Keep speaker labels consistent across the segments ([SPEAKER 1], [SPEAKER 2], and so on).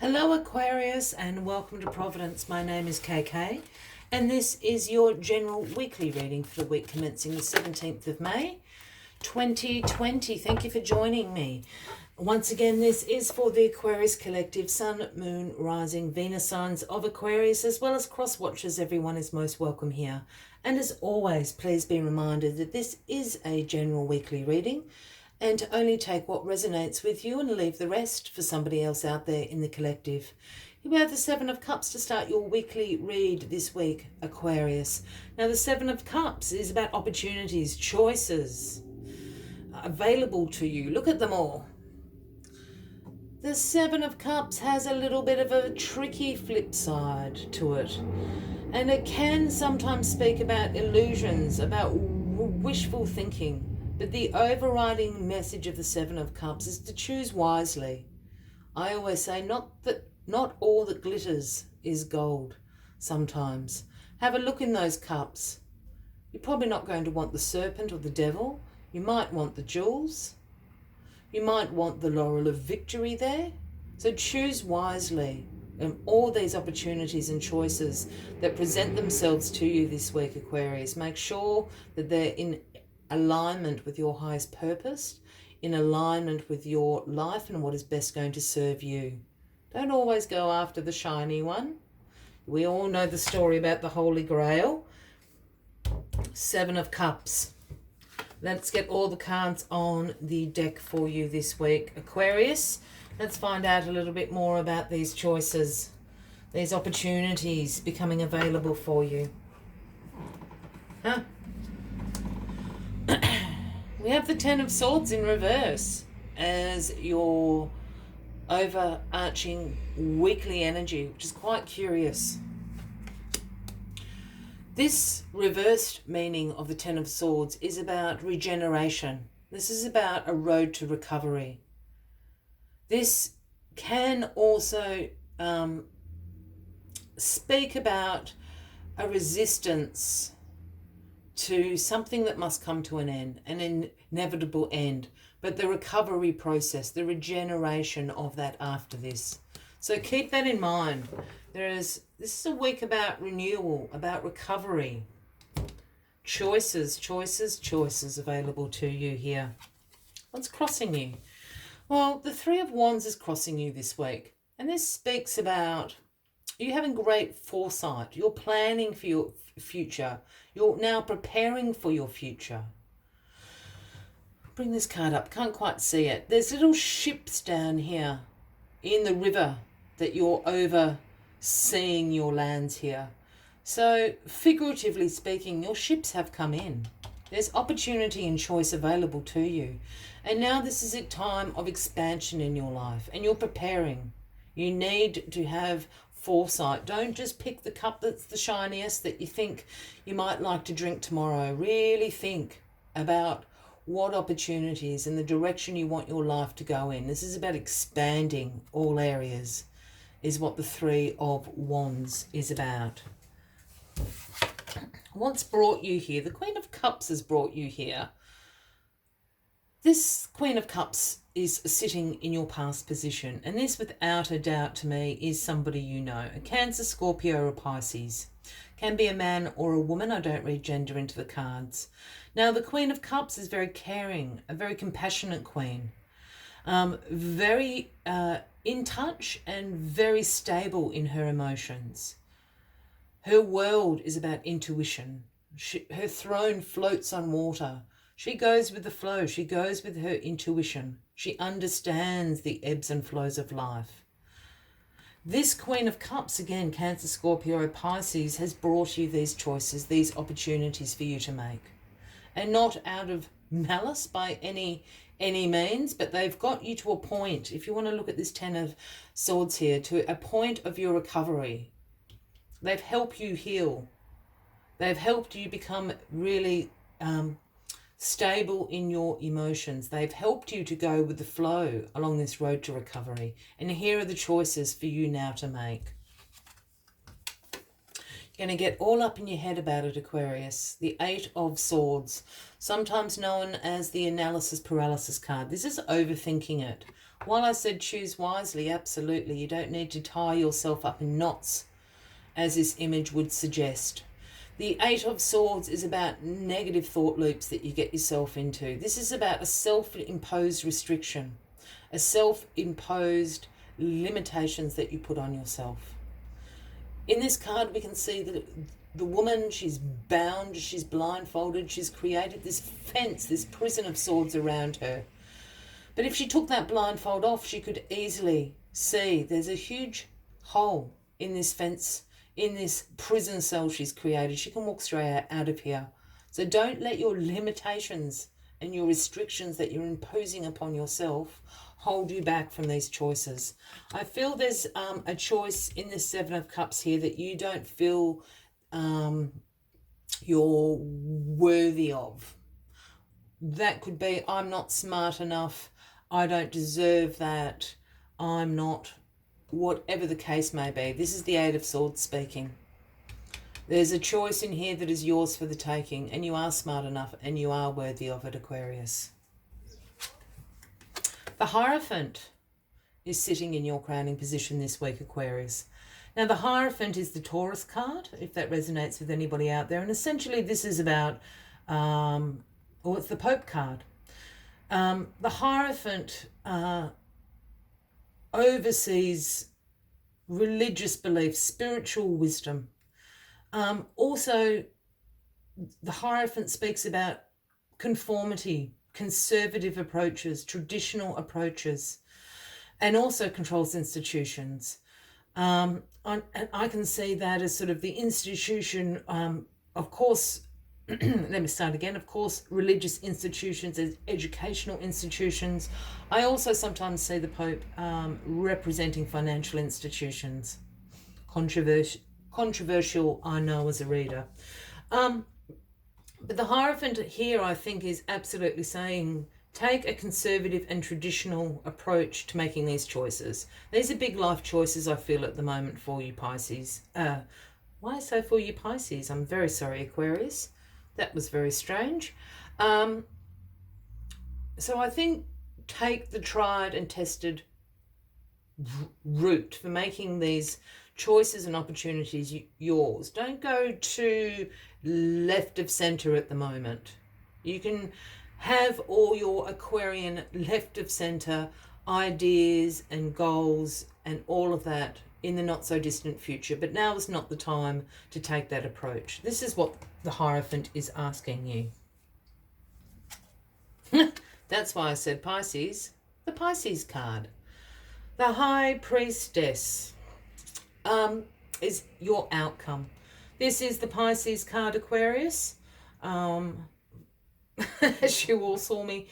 [SPEAKER 1] Hello Aquarius and welcome to Providence. My name is KK and this is your general weekly reading for the week commencing the 17th of May 2020. Thank you for joining me. Once again, this is for the Aquarius Collective, Sun, Moon, Rising, Venus signs of Aquarius, as well as cross watchers. Everyone is most welcome here. And as always, please be reminded that this is a general weekly reading and to only take what resonates with you and leave the rest for somebody else out there in the collective. You have the Seven of Cups to start your weekly read this week, Aquarius. Now, the Seven of Cups is about opportunities, choices available to you. Look at them all. The Seven of Cups has a little bit of a tricky flip side to it. And it can sometimes speak about illusions, about wishful thinking. But the overriding message of the Seven of Cups is to choose wisely. I always say not all that glitters is gold sometimes. Have a look in those cups. You're probably not going to want the serpent or the devil. You might want the jewels. You might want the laurel of victory there. So choose wisely in all these opportunities and choices that present themselves to you this week, Aquarius. Make sure that they're in alignment with your highest purpose, in alignment with your life and what is best going to serve you. Don't always go after the shiny one. We all know the story about the Holy Grail. Seven of Cups. Let's get all the cards on the deck for you this week, Aquarius. Let's find out a little bit more about these choices, these opportunities becoming available for you. We have the Ten of Swords in reverse as your overarching weekly energy, which is quite curious. This reversed meaning of the Ten of Swords is about regeneration. This is about a road to recovery. This can also speak about a resistance to something that must come to an end, an inevitable end, but the recovery process, the regeneration of that after this. So keep that in mind. This is a week about renewal, about recovery. Choices available to you here. What's crossing you? Well, the Three of Wands is crossing you this week. And this speaks about you having great foresight. You're planning for your future. You're now preparing for your future. Bring this card up. Can't quite see it. There's little ships down here in the river that you're overseeing your lands here. So figuratively speaking, your ships have come in. There's opportunity and choice available to you. And now this is a time of expansion in your life and you're preparing. You need to have foresight. Don't just pick the cup that's the shiniest that you think you might like to drink tomorrow. Really think about what opportunities and the direction you want your life to go in. This is about expanding all areas, is what the Three of Wands is about. What's brought you here? The Queen of Cups has brought you here. This Queen of Cups is sitting in your past position, and this without a doubt to me is somebody you know. A Cancer, Scorpio or Pisces. Can be a man or a woman. I don't read gender into the cards. Now the Queen of Cups is very caring, a very compassionate queen. Very in touch and very stable in her emotions. Her world is about intuition. Her throne floats on water. She goes with the flow. She goes with her intuition. She understands the ebbs and flows of life. This Queen of Cups, again, Cancer, Scorpio, Pisces, has brought you these choices, these opportunities for you to make. And not out of malice by any means, but they've got you to a point, if you want to look at this Ten of Swords here, to a point of your recovery. They've helped you heal. They've helped you become really stable in your emotions. They've helped you to go with the flow along this road to recovery. And here are the choices for you now to make. You're going to get all up in your head about it, Aquarius. The Eight of Swords, sometimes known as the analysis paralysis card. This is overthinking it. While I said choose wisely, absolutely, you don't need to tie yourself up in knots, as this image would suggest. The Eight of Swords is about negative thought loops that you get yourself into. This is about a self-imposed restriction, a self-imposed limitations that you put on yourself. In this card, we can see that the woman, she's bound, she's blindfolded, she's created this fence, this prison of swords around her. But if she took that blindfold off, she could easily see there's a huge hole in this fence, in this prison cell she's created. She can walk straight out of here. So don't let your limitations and your restrictions that you're imposing upon yourself hold you back from these choices. I feel there's a choice in the Seven of Cups here that you don't feel you're worthy of. That could be, I'm not smart enough, I don't deserve that, I'm not, whatever the case may be. This is the Eight of Swords speaking. There's a choice in here that is yours for the taking, and you are smart enough and you are worthy of it, Aquarius. The Hierophant is sitting in your crowning position this week, Aquarius. Now, the Hierophant is the Taurus card, if that resonates with anybody out there. And essentially this is about, it's the Pope card. The Hierophant oversees religious beliefs, spiritual wisdom. Also, the Hierophant speaks about conformity, conservative approaches, traditional approaches, and also controls institutions. And I can see that as sort of the institution, of course, let me start again, of course, religious institutions as educational institutions. I also sometimes see the Pope representing financial institutions. Controversial, I know, as a reader. But the Hierophant here, I think, is absolutely saying, take a conservative and traditional approach to making these choices. These are big life choices, I feel, at the moment for you, Pisces. Why so for you, Pisces? I'm very sorry, Aquarius. That was very strange. So I think take the tried and tested route for making these choices and opportunities yours. Don't go to left of center at the moment. You can have all your Aquarian left of center ideas and goals and all of that in the not so distant future, but now is not the time to take that approach. This is what the Hierophant is asking you. That's why I said Pisces, the Pisces card. The High Priestess is your outcome. This is the Pisces card, Aquarius. As you all saw me,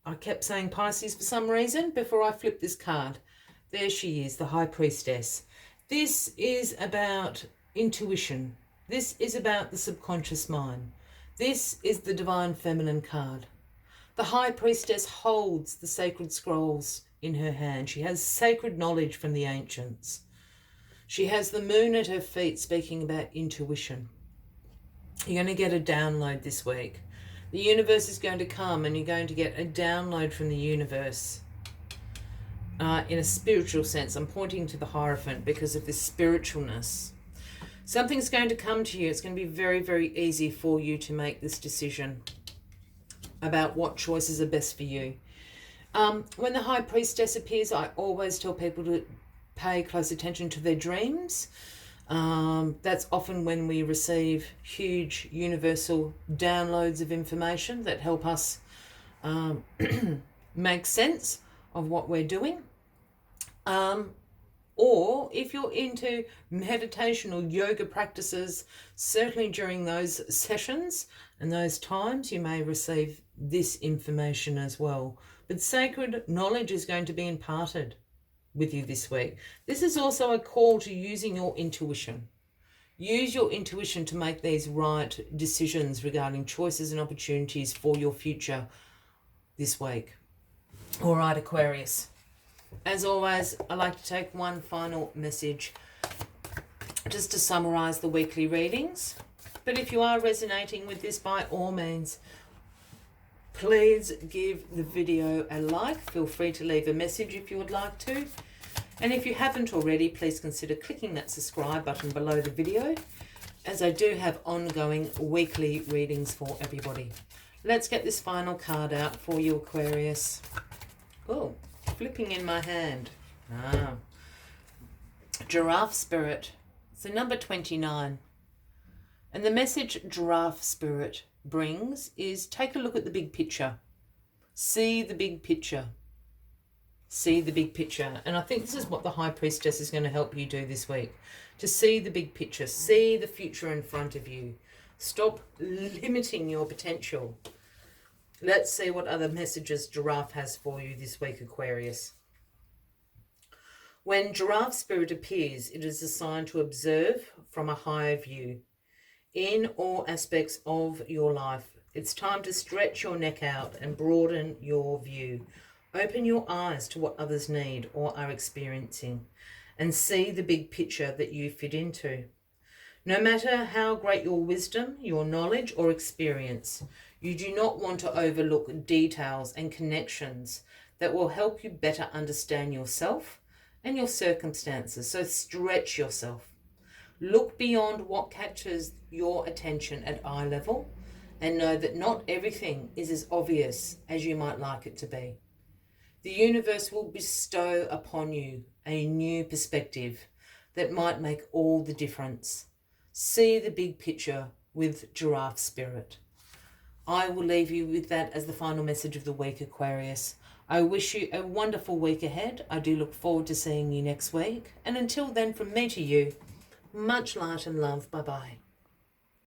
[SPEAKER 1] I kept saying Pisces for some reason before I flipped this card. There she is, the High Priestess. This is about intuition. This is about the subconscious mind. This is the Divine Feminine card. The High Priestess holds the sacred scrolls in her hand. She has sacred knowledge from the ancients. She has the moon at her feet, speaking about intuition. You're going to get a download this week. The universe is going to come and you're going to get a download from the universe. In a spiritual sense, I'm pointing to the Hierophant because of this spiritualness. Something's going to come to you. It's going to be very, very easy for you to make this decision about what choices are best for you. When the High Priestess appears, I always tell people to pay close attention to their dreams. That's often when we receive huge universal downloads of information that help us make sense of what we're doing. Or if you're into meditation or yoga practices, certainly during those sessions and those times, you may receive this information as well. But sacred knowledge is going to be imparted with you this week. This is also a call to using your intuition. Use your intuition to make these right decisions regarding choices and opportunities for your future this week. All right, Aquarius. As always, I like to take one final message just to summarize the weekly readings. But if you are resonating with this, by all means, Please give the video a like. Feel free to leave a message if you would like to. And if you haven't already, please consider clicking that subscribe button below the video, as I do have ongoing weekly readings for everybody. Let's get this final card out for you, Aquarius. Oh, flipping in my hand. Giraffe Spirit. So number 29. And the message Giraffe Spirit brings is take a look at the big picture. See the big picture. See the big picture. And I think this is what the High Priestess is going to help you do this week. To see the big picture. See the future in front of you. Stop limiting your potential. Let's see what other messages Giraffe has for you this week, Aquarius. When Giraffe Spirit appears, it is a sign to observe from a higher view in all aspects of your life. It's time to stretch your neck out and broaden your view. Open your eyes to what others need or are experiencing and see the big picture that you fit into. No matter how great your wisdom, your knowledge or experience, you do not want to overlook details and connections that will help you better understand yourself and your circumstances. So stretch yourself. Look beyond what catches your attention at eye level and know that not everything is as obvious as you might like it to be. The universe will bestow upon you a new perspective that might make all the difference. See the big picture with Giraffe Spirit. I will leave you with that as the final message of the week, Aquarius. I wish you a wonderful week ahead. I do look forward to seeing you next week. And until then, from me to you, much light and love. Bye-bye.